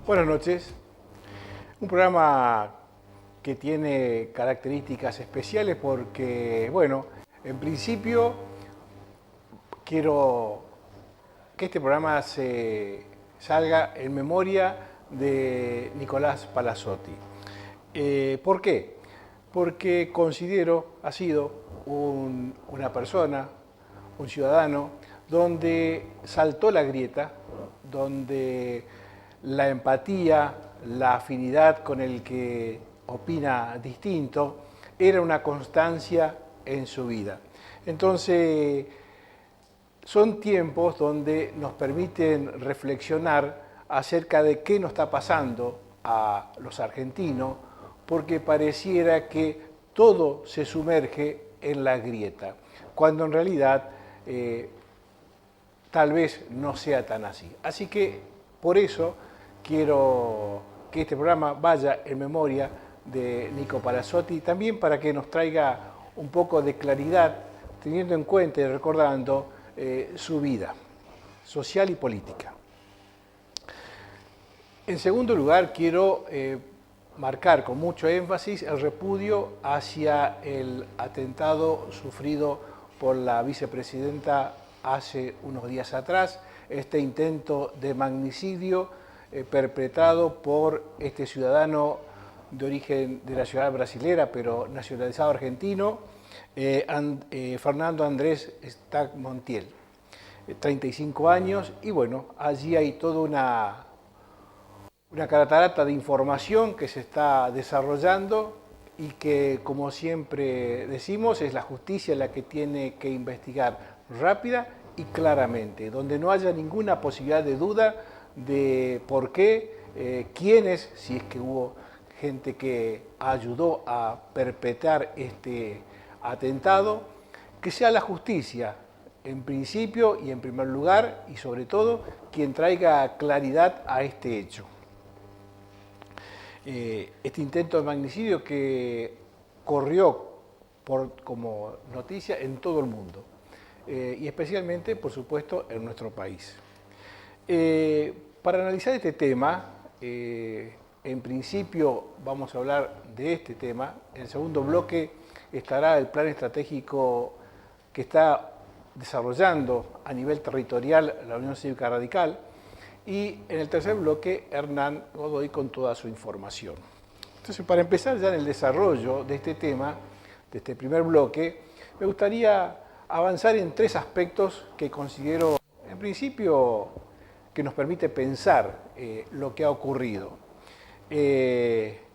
Buenas noches. Un programa que tiene características especiales porque, bueno, en principio quiero que este programa salga en memoria de Nicolás Palazzotti. ¿Por qué? Porque considero, ha sido una persona, un ciudadano, donde saltó la grieta, donde la empatía, la afinidad con el que opina distinto, era una constancia en su vida. Entonces, son tiempos donde nos permiten reflexionar acerca de qué nos está pasando a los argentinos, porque pareciera que todo se sumerge en la grieta, cuando en realidad tal vez no sea tan así. Así que por eso quiero que este programa vaya en memoria de Nico Palazzotti, también para que nos traiga un poco de claridad, teniendo en cuenta y recordando su vida social y política. En segundo lugar, quiero marcar con mucho énfasis el repudio hacia el atentado sufrido por la vicepresidenta hace unos días atrás, este intento de magnicidio perpetrado por este ciudadano de origen de la ciudad brasilera, pero nacionalizado argentino, Fernando Andrés Stack Montiel, 35 años, y bueno, allí hay toda una catarata de información que se está desarrollando y que, como siempre decimos, es la justicia la que tiene que investigar rápida y claramente, donde no haya ninguna posibilidad de duda de por qué, quiénes, si es que hubo gente que ayudó a perpetrar este atentado, que sea la justicia, en principio y en primer lugar, y sobre todo, quien traiga claridad a este hecho. Este intento de magnicidio que corrió como noticia en todo el mundo, y especialmente, por supuesto, en nuestro país. Para analizar este tema, en principio vamos a hablar de este tema. En el segundo bloque estará el plan estratégico que está desarrollando a nivel territorial la Unión Cívica Radical. Y en el tercer bloque, Hernán Godoy con toda su información. Entonces, para empezar ya en el desarrollo de este tema, de este primer bloque, me gustaría avanzar en tres aspectos que considero, en principio, que nos permite pensar lo que ha ocurrido.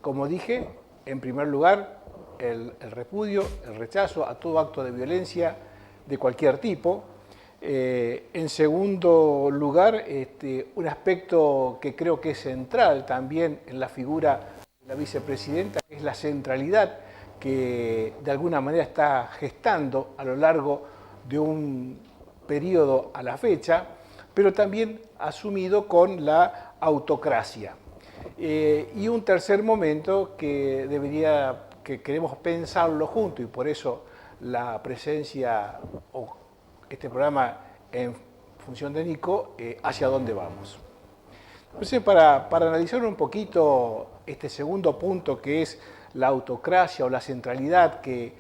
Como dije, en primer lugar, el repudio, el rechazo a todo acto de violencia de cualquier tipo. En segundo lugar, un aspecto que creo que es central también en la figura de la vicepresidenta, es la centralidad que de alguna manera está gestando a lo largo de un periodo a la fecha, pero también asumido con la autocracia. Y un tercer momento que queremos pensarlo juntos, y por eso la presencia o este programa en función de Nico, hacia dónde vamos. Entonces, para analizar un poquito este segundo punto, que es la autocracia o la centralidad que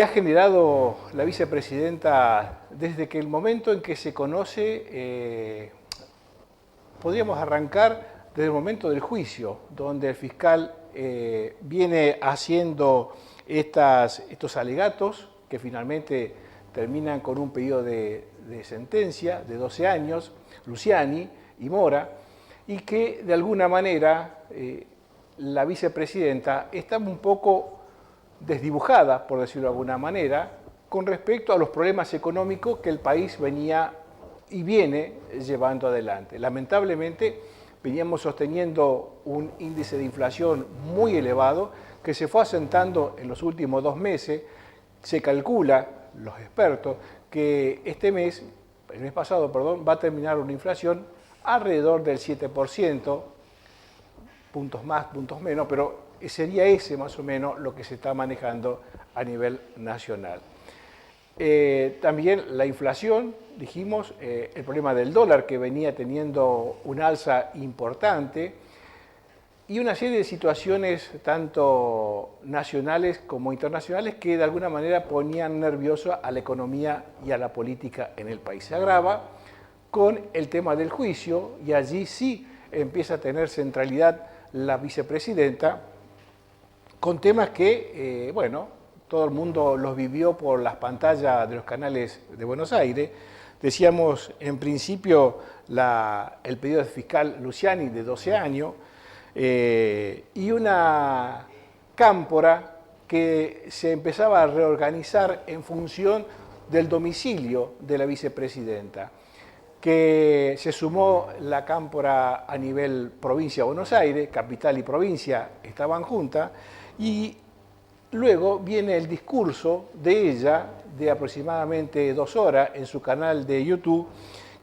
ha generado la vicepresidenta desde que el momento en que se conoce, podríamos arrancar desde el momento del juicio, donde el fiscal viene haciendo estos alegatos que finalmente terminan con un pedido de sentencia de 12 años, Luciani y Mora, y que de alguna manera la vicepresidenta está un poco desdibujada, por decirlo de alguna manera, con respecto a los problemas económicos que el país venía y viene llevando adelante. Lamentablemente, veníamos sosteniendo un índice de inflación muy elevado que se fue asentando en los últimos 2 meses. Se calcula, los expertos, que el mes pasado, va a terminar una inflación alrededor del 7%, puntos más, puntos menos, pero sería ese más o menos lo que se está manejando a nivel nacional. También la inflación, dijimos, el problema del dólar que venía teniendo un alza importante y una serie de situaciones tanto nacionales como internacionales que de alguna manera ponían nervioso a la economía y a la política en el país. Se agrava con el tema del juicio y allí sí empieza a tener centralidad la vicepresidenta con temas que, bueno, todo el mundo los vivió por las pantallas de los canales de Buenos Aires. Decíamos en principio el pedido del fiscal Luciani de 12 años y una cámpora que se empezaba a reorganizar en función del domicilio de la vicepresidenta, que se sumó la cámpora a nivel provincia de Buenos Aires, capital y provincia estaban juntas, y luego viene el discurso de ella de aproximadamente 2 horas en su canal de YouTube,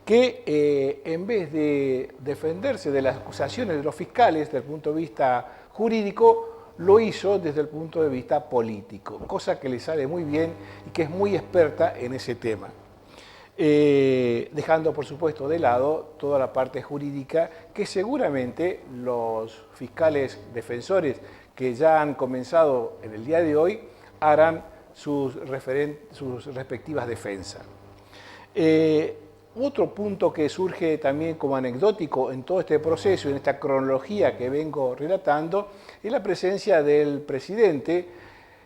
que en vez de defenderse de las acusaciones de los fiscales desde el punto de vista jurídico, lo hizo desde el punto de vista político, cosa que le sale muy bien y que es muy experta en ese tema. Dejando por supuesto de lado toda la parte jurídica que seguramente los fiscales defensores que ya han comenzado en el día de hoy harán sus respectivas defensas. Otro punto que surge también como anecdótico en todo este proceso, en esta cronología que vengo relatando, es la presencia del presidente,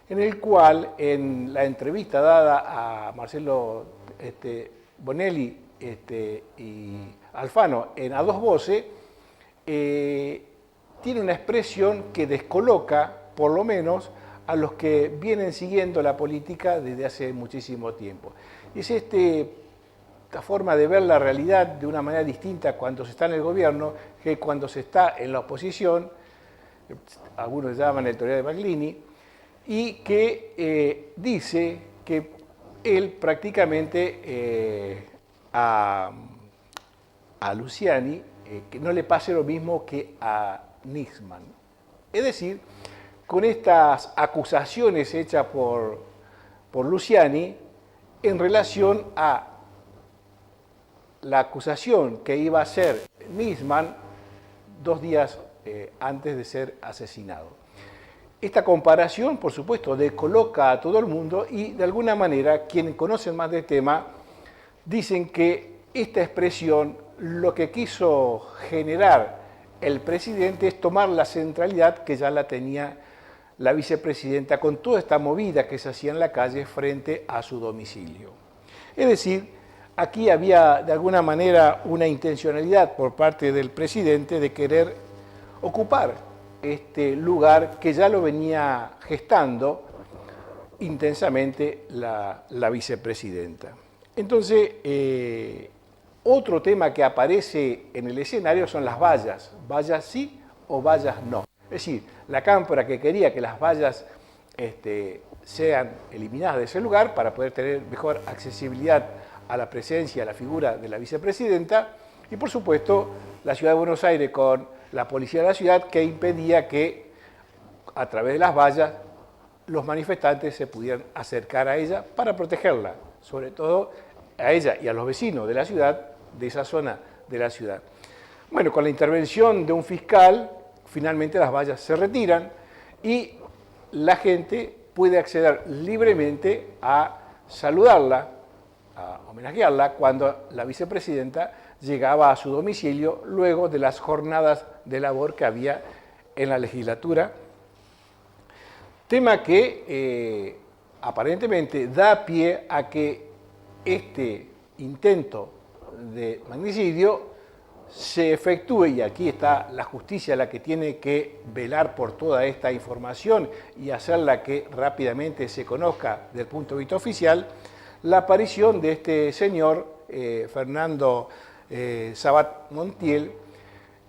en el cual en la entrevista dada a Marcelo Bonelli y Alfano en A Dos Voces, tiene una expresión que descoloca, por lo menos, a los que vienen siguiendo la política desde hace muchísimo tiempo. Y es esta forma de ver la realidad de una manera distinta cuando se está en el gobierno que cuando se está en la oposición, algunos llaman el teoría de Maglini, y que dice que él prácticamente a Luciani que no le pase lo mismo que a Nisman. Es decir, con estas acusaciones hechas por Luciani en relación a la acusación que iba a hacer Nisman 2 días antes de ser asesinado. Esta comparación, por supuesto, descoloca a todo el mundo y de alguna manera quienes conocen más del tema dicen que esta expresión lo que quiso generar el presidente es tomar la centralidad que ya la tenía la vicepresidenta con toda esta movida que se hacía en la calle frente a su domicilio. Es decir, aquí había de alguna manera una intencionalidad por parte del presidente de querer ocupar este lugar que ya lo venía gestando intensamente la vicepresidenta. Entonces, otro tema que aparece en el escenario son las vallas sí o vallas no. Es decir, la cámpora que quería que las vallas sean eliminadas de ese lugar para poder tener mejor accesibilidad a la presencia, a la figura de la vicepresidenta, y por supuesto la Ciudad de Buenos Aires con la policía de la ciudad que impedía que a través de las vallas los manifestantes se pudieran acercar a ella para protegerla, sobre todo a ella y a los vecinos de la ciudad, de esa zona de la ciudad. Bueno, con la intervención de un fiscal, finalmente las vallas se retiran y la gente puede acceder libremente a saludarla, a homenajearla, cuando la vicepresidenta llegaba a su domicilio luego de las jornadas de labor que había en la legislatura. Tema que aparentemente da pie a que este intento de magnicidio se efectúe, y aquí está la justicia la que tiene que velar por toda esta información y hacerla que rápidamente se conozca desde el punto de vista oficial, la aparición de este señor, Fernando Sabat Montiel,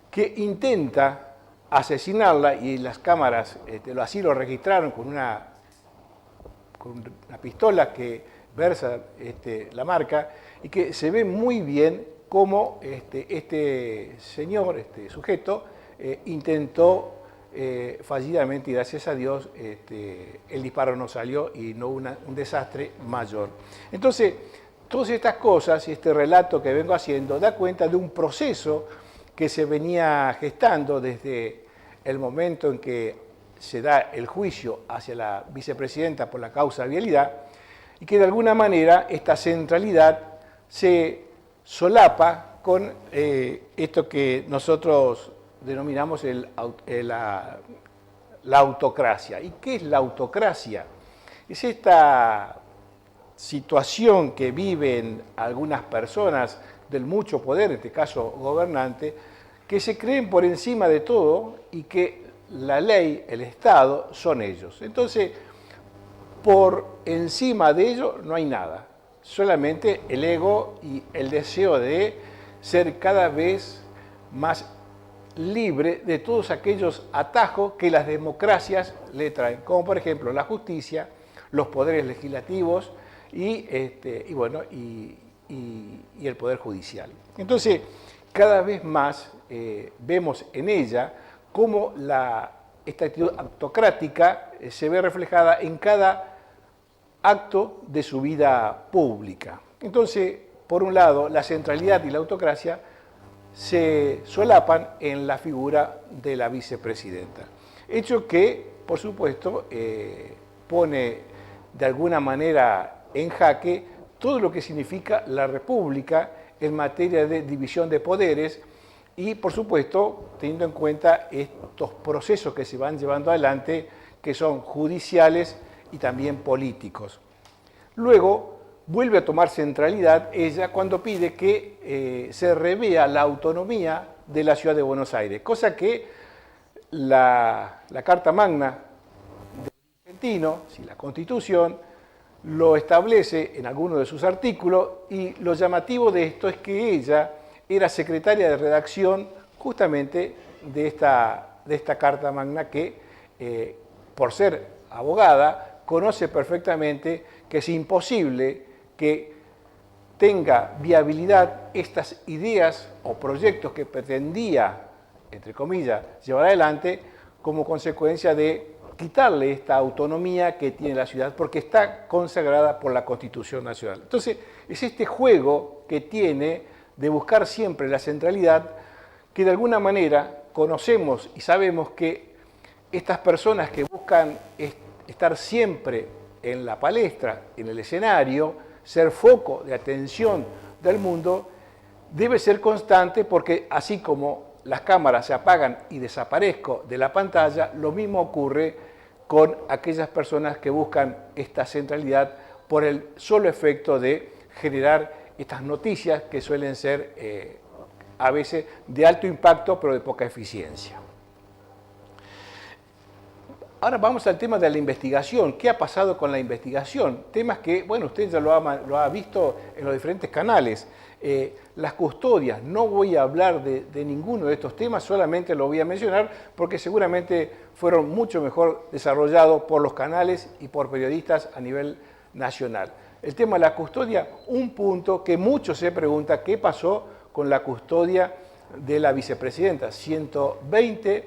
que intenta asesinarla, y las cámaras así lo registraron con una pistola que versa la marca, y que se ve muy bien cómo este señor, este sujeto, intentó fallidamente, y gracias a Dios, el disparo no salió y no hubo un desastre mayor. Entonces, todas estas cosas y este relato que vengo haciendo da cuenta de un proceso que se venía gestando desde el momento en que se da el juicio hacia la vicepresidenta por la causa de vialidad, y que de alguna manera esta centralidad se solapa con esto que nosotros denominamos la autocracia. ¿Y qué es la autocracia? Es esta situación que viven algunas personas del mucho poder, en este caso gobernante, que se creen por encima de todo y que la ley, el Estado, son ellos. Entonces, por encima de ello no hay nada, solamente el ego y el deseo de ser cada vez más libre de todos aquellos atajos que las democracias le traen, como por ejemplo la justicia, los poderes legislativos y el poder judicial. Entonces, cada vez más vemos en ella cómo esta actitud autocrática se ve reflejada en cada acto de su vida pública. Entonces, por un lado, la centralidad y la autocracia se solapan en la figura de la vicepresidenta. Hecho que, por supuesto, pone de alguna manera en jaque todo lo que significa la República en materia de división de poderes y, por supuesto, teniendo en cuenta estos procesos que se van llevando adelante, que son judiciales y también políticos. Luego, vuelve a tomar centralidad ella cuando pide que se revea la autonomía de la ciudad de Buenos Aires, cosa que la Carta Magna del argentino, la Constitución, lo establece en alguno de sus artículos, y lo llamativo de esto es que ella era secretaria de redacción justamente de esta Carta Magna que, por ser abogada, conoce perfectamente que es imposible que tenga viabilidad estas ideas o proyectos que pretendía, entre comillas, llevar adelante como consecuencia de quitarle esta autonomía que tiene la ciudad, porque está consagrada por la Constitución Nacional. Entonces, es este juego que tiene de buscar siempre la centralidad, que de alguna manera conocemos y sabemos que estas personas que buscan estar siempre en la palestra, en el escenario, ser foco de atención del mundo, debe ser constante, porque así como las cámaras se apagan y desaparezco de la pantalla, lo mismo ocurre con aquellas personas que buscan esta centralidad por el solo efecto de generar estas noticias que suelen ser a veces de alto impacto pero de poca eficiencia. Ahora vamos al tema de la investigación. ¿Qué ha pasado con la investigación? Temas que, bueno, usted ya lo ha visto en los diferentes canales. Las custodias, no voy a hablar de ninguno de estos temas, solamente lo voy a mencionar porque seguramente fueron mucho mejor desarrollados por los canales y por periodistas a nivel nacional. El tema de la custodia, un punto que muchos se preguntan, ¿qué pasó con la custodia de la vicepresidenta? 120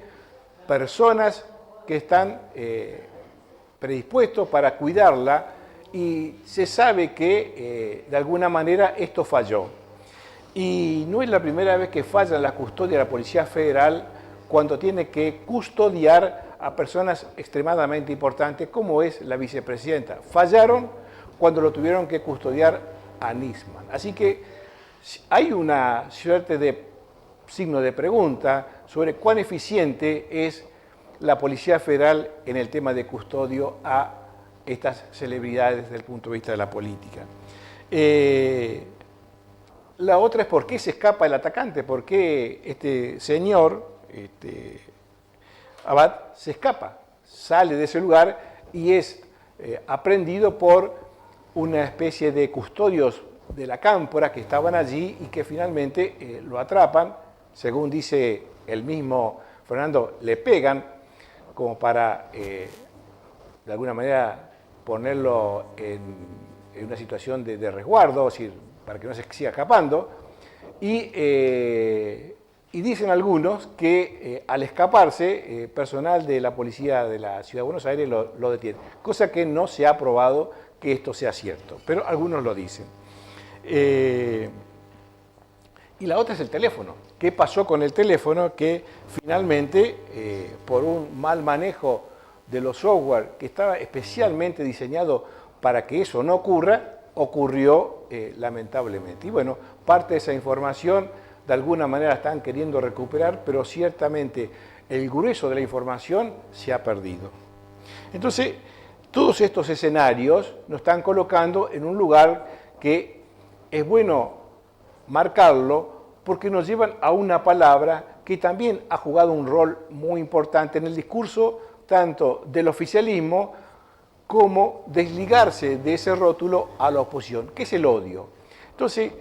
personas que están predispuestos para cuidarla, y se sabe que de alguna manera esto falló. Y no es la primera vez que falla la custodia de la Policía Federal cuando tiene que custodiar a personas extremadamente importantes como es la vicepresidenta. Fallaron cuando lo tuvieron que custodiar a Nisman. Así que hay una suerte de signo de pregunta sobre cuán eficiente es la Policía Federal en el tema de custodio a estas celebridades desde el punto de vista de la política. La otra es por qué se escapa el atacante, por qué este señor, Abad, se escapa, sale de ese lugar y es aprehendido por una especie de custodios de la cámpora que estaban allí y que finalmente lo atrapan, según dice el mismo Fernando, le pegan como para, de alguna manera, ponerlo en una situación de resguardo, es decir, para que no se siga escapando, y Y dicen algunos que al escaparse, personal de la policía de la Ciudad de Buenos Aires lo detiene, cosa que no se ha probado que esto sea cierto, pero algunos lo dicen. Y la otra es el teléfono. ¿Qué pasó con el teléfono? Que finalmente, por un mal manejo de los software que estaba especialmente diseñado para que eso no ocurra, ocurrió lamentablemente. Y bueno, parte de esa información de alguna manera están queriendo recuperar, pero ciertamente el grueso de la información se ha perdido. Entonces, todos estos escenarios nos están colocando en un lugar que es bueno marcarlo porque nos llevan a una palabra que también ha jugado un rol muy importante en el discurso tanto del oficialismo como desligarse de ese rótulo a la oposición, que es el odio. Entonces,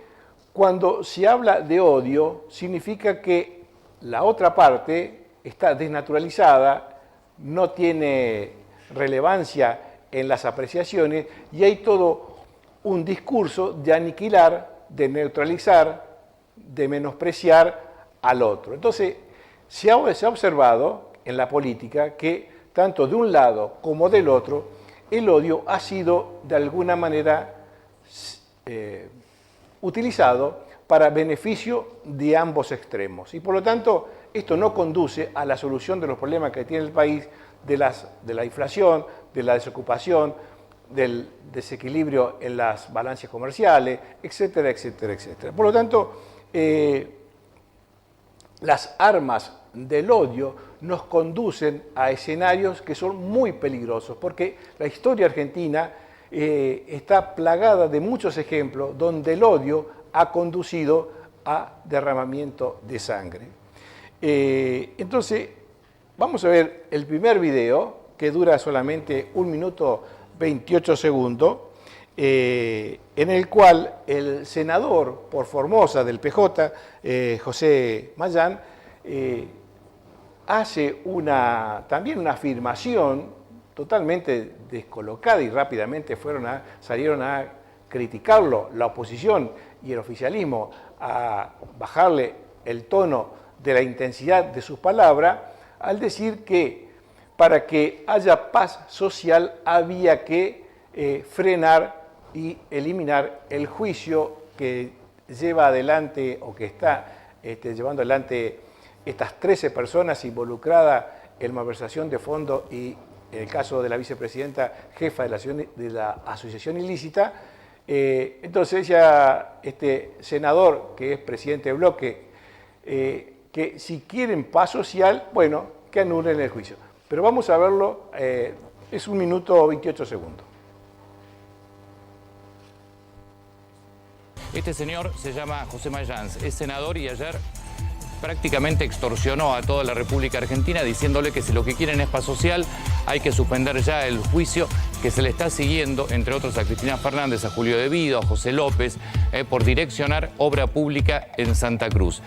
cuando se habla de odio, significa que la otra parte está desnaturalizada, no tiene relevancia en las apreciaciones y hay todo un discurso de aniquilar, de neutralizar, de menospreciar al otro. Entonces, se ha observado en la política que tanto de un lado como del otro, el odio ha sido de alguna manera utilizado para beneficio de ambos extremos. Y por lo tanto, esto no conduce a la solución de los problemas que tiene el país de la inflación, de la desocupación, del desequilibrio en las balanzas comerciales, etcétera, etcétera, etcétera. Por lo tanto, las armas del odio nos conducen a escenarios que son muy peligrosos, porque la historia argentina está plagada de muchos ejemplos donde el odio ha conducido a derramamiento de sangre. Entonces, vamos a ver el primer video, que dura solamente 1 minuto 28 segundos, en el cual el senador por Formosa del PJ, José Mayán, hace también una afirmación totalmente descolocada y rápidamente salieron a criticarlo, la oposición y el oficialismo, a bajarle el tono de la intensidad de sus palabras, al decir que para que haya paz social había que frenar y eliminar el juicio que lleva adelante o que está llevando adelante estas 13 personas involucradas en malversación de fondos y en el caso de la vicepresidenta jefa de la asociación ilícita. Entonces ya este senador, que es presidente de bloque, que si quieren paz social, bueno, que anulen el juicio. Pero vamos a verlo, es 1 minuto 28 segundos. Este señor se llama José Mayans, es senador y ayer prácticamente extorsionó a toda la República Argentina diciéndole que si lo que quieren es paz social hay que suspender ya el juicio que se le está siguiendo, entre otros a Cristina Fernández, a Julio De Vido, a José López, por direccionar obra pública en Santa Cruz.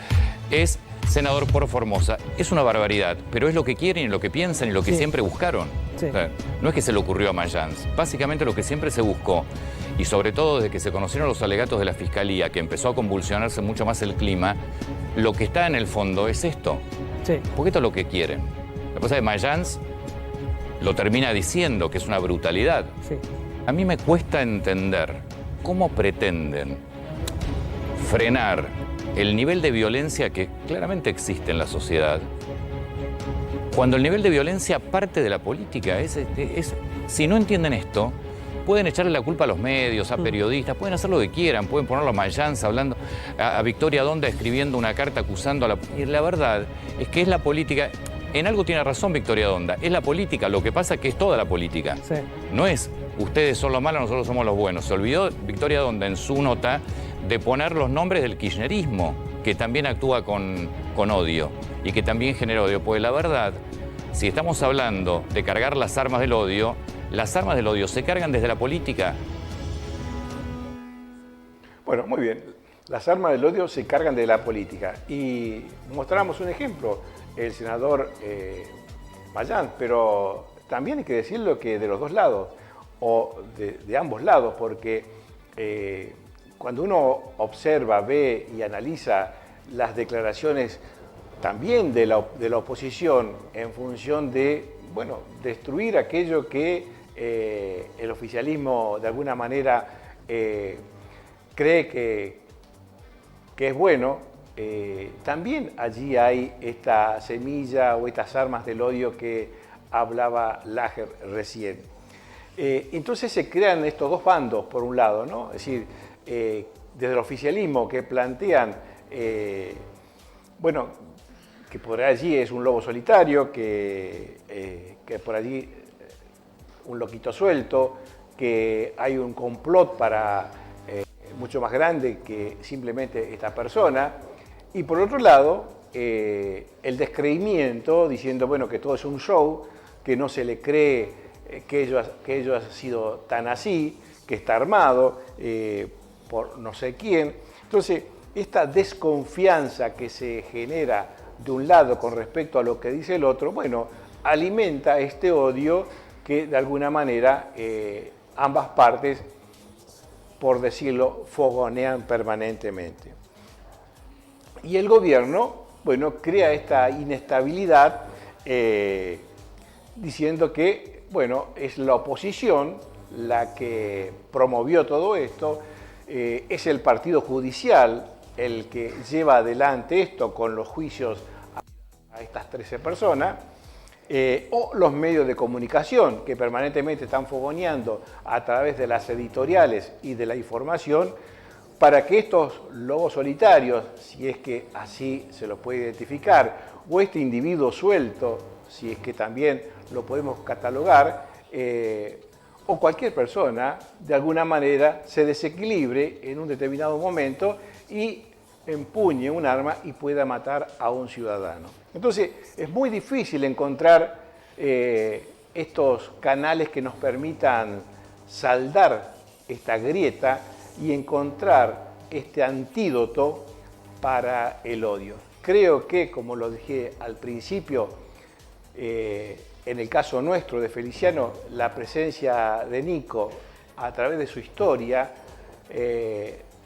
Es senador por Formosa. Es una barbaridad, pero es lo que quieren y lo que piensan y lo que siempre buscaron. Sí. O sea, no es que se le ocurrió a Mayans, básicamente lo que siempre se buscó, y sobre todo desde que se conocieron los alegatos de la Fiscalía, que empezó a convulsionarse mucho más el clima, lo que está en el fondo es esto. Sí. Porque esto es lo que quieren. Lo que pasa es que Mayans lo termina diciendo que es una brutalidad. Sí. A mí me cuesta entender cómo pretenden frenar el nivel de violencia que claramente existe en la sociedad, cuando el nivel de violencia parte de la política. Si no entienden esto, pueden echarle la culpa a los medios, a periodistas, pueden hacer lo que quieran, pueden ponerlo a Mayans hablando, a Victoria Donda escribiendo una carta acusando a la... Y la verdad es que es la política. En algo tiene razón Victoria Donda, es la política, lo que pasa es que es toda la política. Sí. No es ustedes son los malos, nosotros somos los buenos. Se olvidó Victoria Donda en su nota de poner los nombres del kirchnerismo, que también actúa con odio y que también genera odio. Pues la verdad, si estamos hablando de cargar las armas del odio se cargan desde la política. Bueno, muy bien. Las armas del odio se cargan de la política. Y mostramos un ejemplo, el senador Mayán, pero también hay que decirlo que de los dos lados, o de ambos lados, porque cuando uno observa, ve y analiza las declaraciones también de la oposición en función de, bueno, destruir aquello que el oficialismo de alguna manera cree que es bueno, también allí hay esta semilla o estas armas del odio que hablaba Lajer recién. Entonces se crean estos dos bandos, por un lado, ¿no? Es decir, desde el oficialismo que plantean, bueno, que por allí es un lobo solitario, que por allí un loquito suelto, que hay un complot para mucho más grande que simplemente esta persona, y por otro lado, el descreimiento, diciendo, bueno, que todo es un show, que no se le cree que ello ha sido tan así, que está armado por no sé quién. Entonces, esta desconfianza que se genera de un lado con respecto a lo que dice el otro, bueno, alimenta este odio que de alguna manera ambas partes, por decirlo, fogonean permanentemente. Y el gobierno, bueno, crea esta inestabilidad diciendo que, bueno, es la oposición la que promovió todo esto, es el partido judicial el que lleva adelante esto con los juicios a estas 13 personas, o los medios de comunicación que permanentemente están fogoneando a través de las editoriales y de la información para que estos lobos solitarios, si es que así se los puede identificar, o este individuo suelto, si es que también lo podemos catalogar, o cualquier persona, de alguna manera, se desequilibre en un determinado momento y empuñe un arma y pueda matar a un ciudadano. Entonces, es muy difícil encontrar estos canales que nos permitan saldar esta grieta y encontrar este antídoto para el odio. Creo que, como lo dije al principio, en el caso nuestro de Feliciano, la presencia de Nico a través de su historia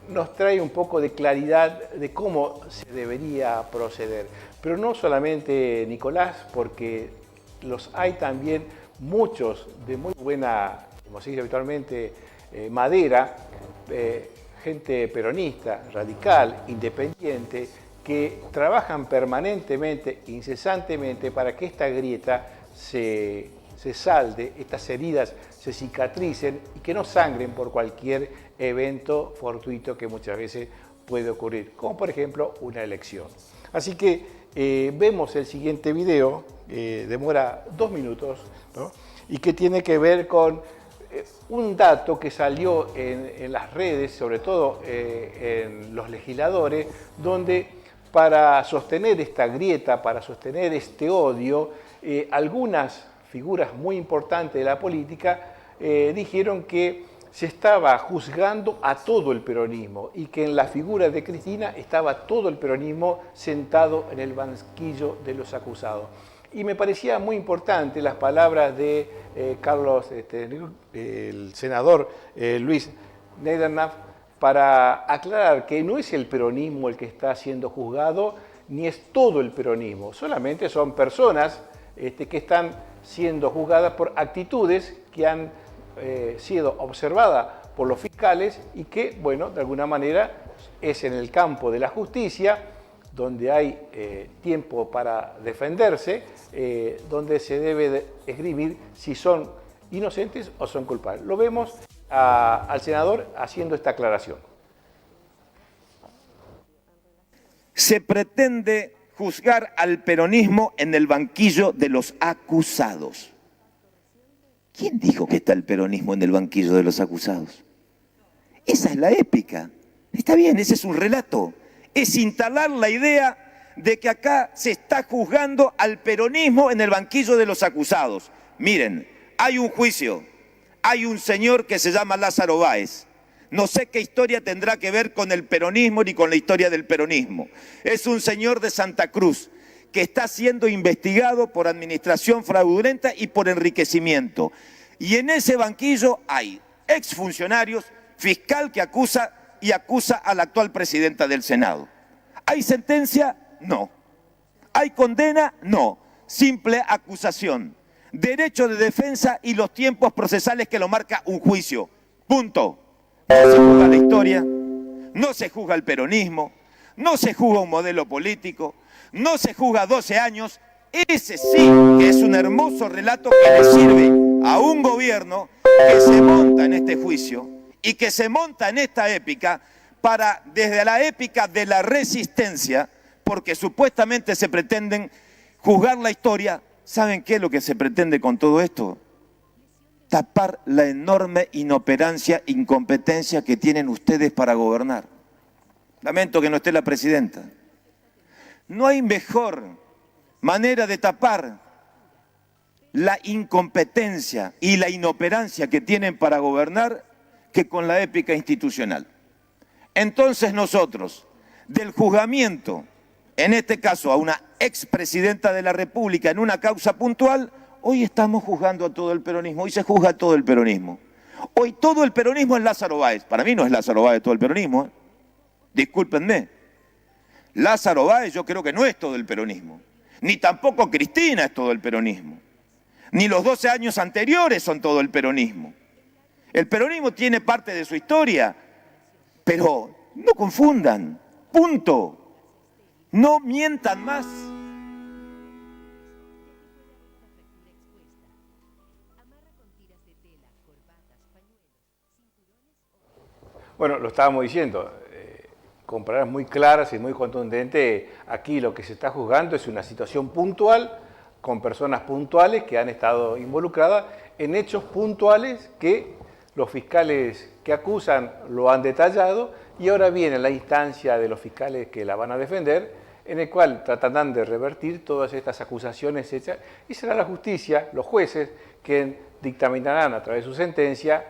nos trae un poco de claridad de cómo se debería proceder. Pero no solamente Nicolás, porque los hay también muchos de muy buena, como se dice habitualmente, madera, gente peronista, radical, independiente, que trabajan permanentemente, incesantemente, para que esta grieta se salde, estas heridas se cicatricen y que no sangren por cualquier evento fortuito que muchas veces puede ocurrir, como por ejemplo una elección. Así que vemos el siguiente video, demora 2 minutos, ¿no? Y que tiene que ver con un dato que salió en las redes, sobre todo en los legisladores, donde para sostener esta grieta, para sostener este odio, algunas figuras muy importantes de la política dijeron que se estaba juzgando a todo el peronismo y que en la figura de Cristina estaba todo el peronismo sentado en el banquillo de los acusados. Y me parecía muy importante las palabras de Carlos, el senador Luis Nedernach, para aclarar que no es el peronismo el que está siendo juzgado, ni es todo el peronismo, solamente son personas que están siendo juzgadas por actitudes que han sido observadas por los fiscales y que, bueno, de alguna manera es en el campo de la justicia, donde hay tiempo para defenderse, donde se debe de esgrimir si son inocentes o son culpables. Lo vemos al senador haciendo esta aclaración. Se pretende juzgar al peronismo en el banquillo de los acusados. ¿Quién dijo que está el peronismo en el banquillo de los acusados? Esa es la épica. Está bien, ese es un relato. Es instalar la idea de que acá se está juzgando al peronismo en el banquillo de los acusados. Miren, hay un juicio, hay un señor que se llama Lázaro Báez. No sé qué historia tendrá que ver con el peronismo ni con la historia del peronismo. Es un señor de Santa Cruz que está siendo investigado por administración fraudulenta y por enriquecimiento. Y en ese banquillo hay exfuncionarios, fiscal que acusa y acusa a la actual presidenta del Senado. ¿Hay sentencia? No. ¿Hay condena? No. Simple acusación. Derecho de defensa y los tiempos procesales que lo marca un juicio. Punto. No se juzga la historia, no se juzga el peronismo, no se juzga un modelo político, no se juzga 12 años. Ese sí que es un hermoso relato que le sirve a un gobierno que se monta en este juicio y que se monta en esta épica para, desde la épica de la resistencia, porque supuestamente se pretenden juzgar la historia. ¿Saben qué es lo que se pretende con todo esto? Tapar la enorme inoperancia, incompetencia que tienen ustedes para gobernar. Lamento que no esté la presidenta. No hay mejor manera de tapar la incompetencia y la inoperancia que tienen para gobernar que con la épica institucional. Entonces nosotros, del juzgamiento, en este caso a una expresidenta de la República en una causa puntual, hoy estamos juzgando a todo el peronismo, hoy se juzga a todo el peronismo. Hoy todo el peronismo es Lázaro Báez. Para mí no es Lázaro Báez todo el peronismo, ¿eh? Discúlpenme. Lázaro Báez yo creo que no es todo el peronismo. Ni tampoco Cristina es todo el peronismo. Ni los 12 años anteriores son todo el peronismo. El peronismo tiene parte de su historia, pero no confundan. Punto. No mientan más. Bueno, lo estábamos diciendo, con palabras muy claras y muy contundentes, aquí lo que se está juzgando es una situación puntual, con personas puntuales que han estado involucradas en hechos puntuales que los fiscales que acusan lo han detallado, y ahora viene la instancia de los fiscales que la van a defender, en el cual tratarán de revertir todas estas acusaciones hechas, y será la justicia, los jueces, que dictaminarán a través de su sentencia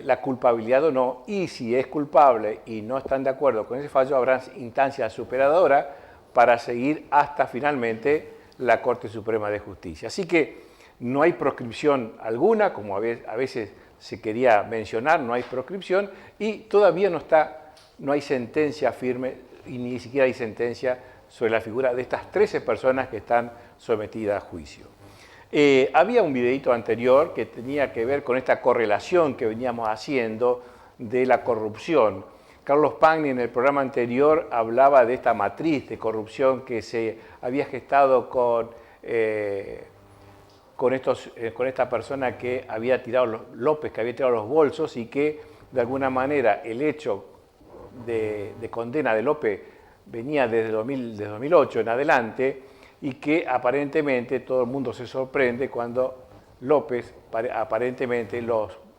la culpabilidad o no, y si es culpable y no están de acuerdo con ese fallo, habrá instancia superadora para seguir hasta finalmente la Corte Suprema de Justicia. Así que no hay proscripción alguna, como a veces se quería mencionar, no hay proscripción, y todavía no hay sentencia firme, y ni siquiera hay sentencia sobre la figura de estas 13 personas que están sometidas a juicio. Había un videito anterior que tenía que ver con esta correlación que veníamos haciendo de la corrupción. Carlos Pagni en el programa anterior hablaba de esta matriz de corrupción que se había gestado con esta persona que había tirado, López, que había tirado los bolsos, y que de alguna manera el hecho de condena de López venía desde 2008 en adelante, y que aparentemente todo el mundo se sorprende cuando López, aparentemente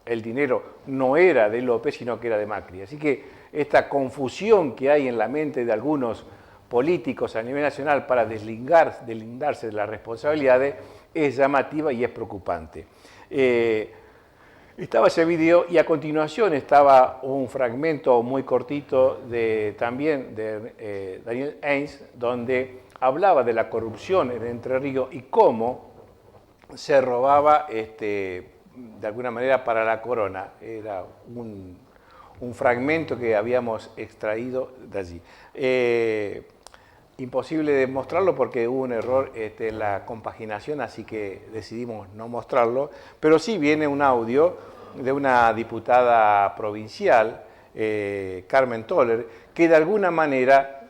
el dinero no era de López, sino que era de Macri. Así que esta confusión que hay en la mente de algunos políticos a nivel nacional para deslindarse de las responsabilidades es llamativa y es preocupante. Estaba ese video, y a continuación estaba un fragmento muy cortito también de Daniel Heinz, donde hablaba de la corrupción en Entre Ríos y cómo se robaba de alguna manera para la corona. Era un fragmento que habíamos extraído de allí. Imposible de mostrarlo porque hubo un error en la compaginación, así que decidimos no mostrarlo, pero sí viene un audio de una diputada provincial, Carmen Toller, que de alguna manera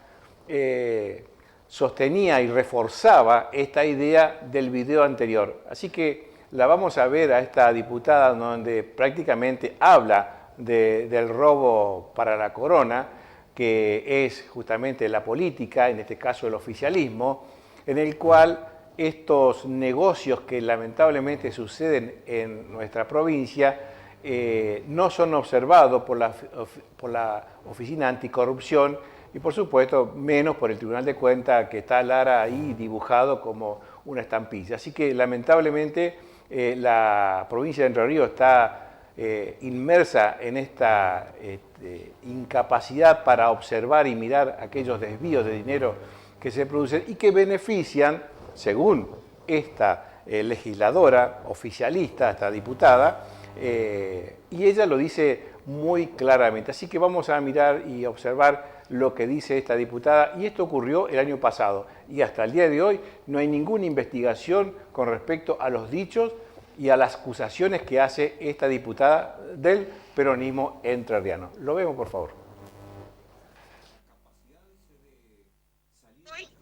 sostenía y reforzaba esta idea del video anterior. Así que la vamos a ver a esta diputada, donde prácticamente habla del robo para la corona, que es justamente la política, en este caso el oficialismo, en el cual estos negocios que lamentablemente suceden en nuestra provincia no son observados por la Oficina Anticorrupción, y por supuesto menos por el Tribunal de Cuentas, que está Lara ahí dibujado como una estampilla. Así que lamentablemente la provincia de Entre Ríos está inmersa en esta incapacidad para observar y mirar aquellos desvíos de dinero que se producen y que benefician, según esta legisladora oficialista, esta diputada, y ella lo dice muy claramente. Así que vamos a mirar y observar lo que dice esta diputada, y esto ocurrió el año pasado, y hasta el día de hoy no hay ninguna investigación con respecto a los dichos y a las acusaciones que hace esta diputada del peronismo entrerriano. Lo vemos, por favor.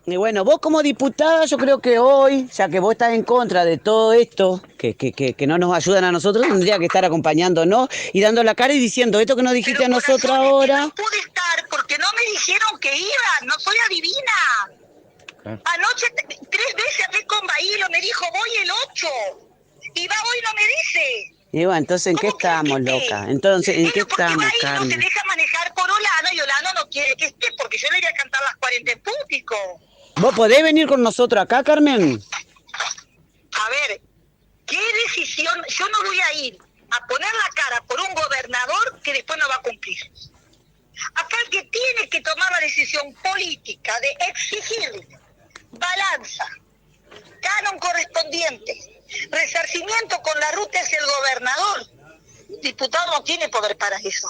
Y bueno, vos como diputada, yo creo que hoy, ya que vos estás en contra de todo esto, que no nos ayudan a nosotros, tendría que estar acompañándonos y dando la cara y diciendo esto que nos dijiste a nosotros ahora. No pude estar porque no me dijeron que iba, no soy adivina. Anoche 3 veces hablé con Bailo, me dijo voy el 8, y va hoy no me dice. Y bueno, entonces, ¿en qué estamos, loca? Entonces, ¿en qué estamos, Porque Carmen? no se deja manejar por Olano y Olano no quiere que esté, porque yo le voy a cantar las 40 en público. ¿Vos podés venir con nosotros acá, Carmen? A ver, ¿qué decisión? Yo no voy a ir a poner la cara por un gobernador que después no va a cumplir. Acá el que tiene que tomar la decisión política de exigir balanza, canon correspondiente, resarcimiento con la ruta es el gobernador. El diputado no tiene poder para eso.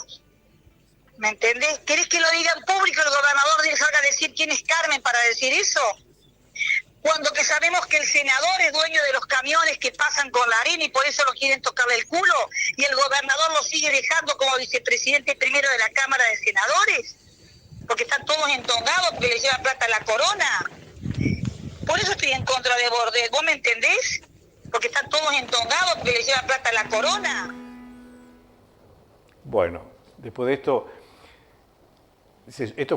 ¿Me entendés? ¿Querés que lo diga en público el gobernador salga a decir quién es Carmen para decir eso? Cuando que sabemos que el senador es dueño de los camiones que pasan con la arena y por eso lo quieren tocarle el culo, y el gobernador lo sigue dejando como vicepresidente primero de la Cámara de Senadores, porque están todos entongados porque le llevan plata a la corona. Por eso estoy en contra de Bordet, ¿vos me entendés? Porque están todos entongados porque le llevan plata a la corona. Bueno, después de esto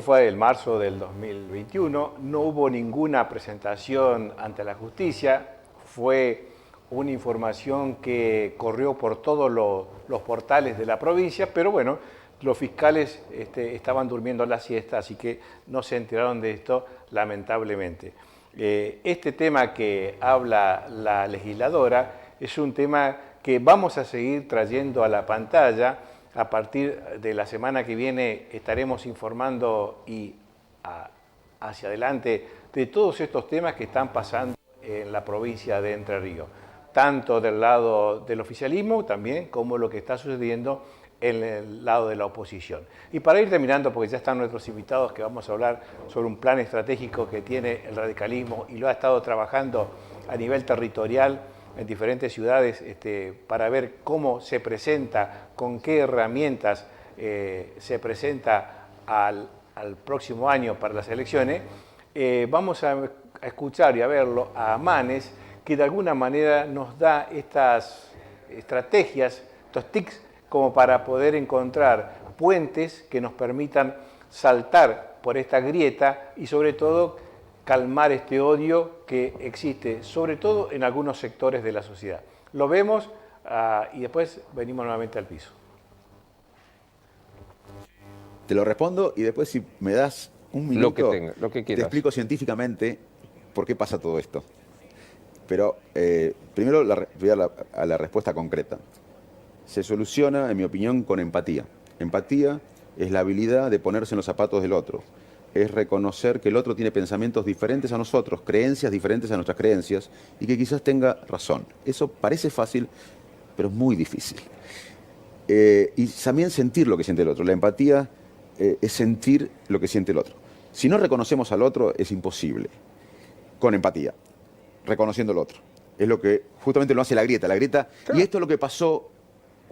fue el marzo del 2021, no hubo ninguna presentación ante la justicia, fue una información que corrió por todos los portales de la provincia, pero bueno, los fiscales estaban durmiendo la siesta, así que no se enteraron de esto, lamentablemente. Este tema que habla la legisladora es un tema que vamos a seguir trayendo a la pantalla. A partir de la semana que viene estaremos informando y hacia adelante de todos estos temas que están pasando en la provincia de Entre Ríos, tanto del lado del oficialismo también como lo que está sucediendo en el lado de la oposición. Y para ir terminando, porque ya están nuestros invitados que vamos a hablar sobre un plan estratégico que tiene el radicalismo y lo ha estado trabajando a nivel territorial en diferentes ciudades para ver cómo se presenta, con qué herramientas se presenta al próximo año para las elecciones, vamos a escuchar y a verlo a Manes, que de alguna manera nos da estas estrategias, estos tics, como para poder encontrar puentes que nos permitan saltar por esta grieta y sobre todo calmar este odio que existe, sobre todo en algunos sectores de la sociedad. Lo vemos y después venimos nuevamente al piso. Te lo respondo y después si me das un minuto, lo que te quieras. explico científicamente por qué pasa todo esto. Pero primero voy a la respuesta concreta. Se soluciona, en mi opinión, con empatía. Empatía es la habilidad de ponerse en los zapatos del otro. Es reconocer que el otro tiene pensamientos diferentes a nosotros, creencias diferentes a nuestras creencias y que quizás tenga razón. Eso parece fácil, pero es muy difícil. Y también sentir lo que siente el otro. La empatía es sentir lo que siente el otro. Si no reconocemos al otro, es imposible. Con empatía, reconociendo al otro. Es lo que justamente lo hace la grieta. Y esto es lo que pasó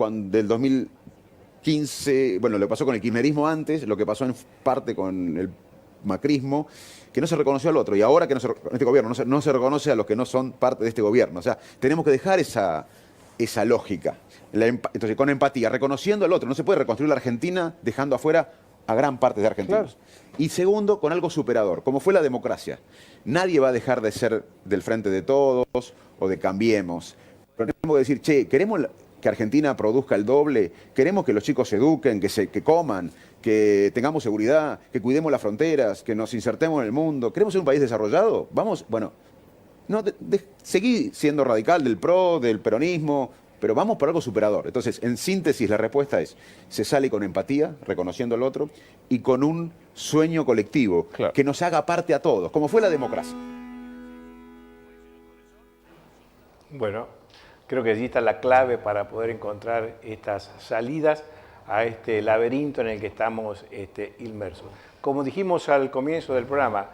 del 2015, bueno, lo que pasó con el kirchnerismo antes, lo que pasó en parte con el macrismo, que no se reconoció al otro, y ahora que este gobierno no se reconoce a los que no son parte de este gobierno. O sea, tenemos que dejar esa lógica. Entonces, con empatía, reconociendo al otro. No se puede reconstruir la Argentina dejando afuera a gran parte de argentinos. Claro. Y segundo, con algo superador, como fue la democracia. Nadie va a dejar de ser del frente de todos o de Cambiemos. Pero tenemos que decir, che, queremos que Argentina produzca el doble, queremos que los chicos se eduquen, que coman, que tengamos seguridad, que cuidemos las fronteras, que nos insertemos en el mundo. ¿Queremos ser un país desarrollado? Vamos, bueno, no, seguí siendo radical del PRO, del peronismo, pero vamos por algo superador. Entonces, en síntesis, la respuesta es, se sale con empatía, reconociendo al otro, y con un sueño colectivo, claro, que nos haga parte a todos, como fue la democracia. Bueno, creo que allí está la clave para poder encontrar estas salidas a este laberinto en el que estamos inmersos. Como dijimos al comienzo del programa,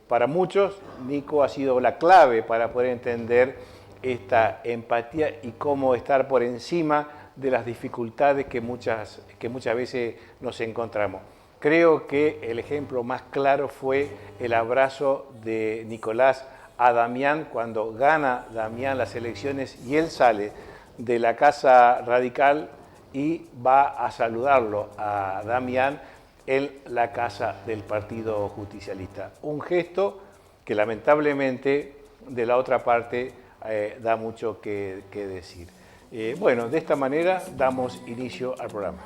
para muchos Nico ha sido la clave para poder entender esta empatía y cómo estar por encima de las dificultades que muchas veces nos encontramos. Creo que el ejemplo más claro fue el abrazo de Nicolás a Damián cuando gana Damián las elecciones y él sale de la Casa Radical y va a saludarlo a Damián en la casa del Partido Justicialista. Un gesto que lamentablemente de la otra parte da mucho que decir. Bueno, de esta manera damos inicio al programa.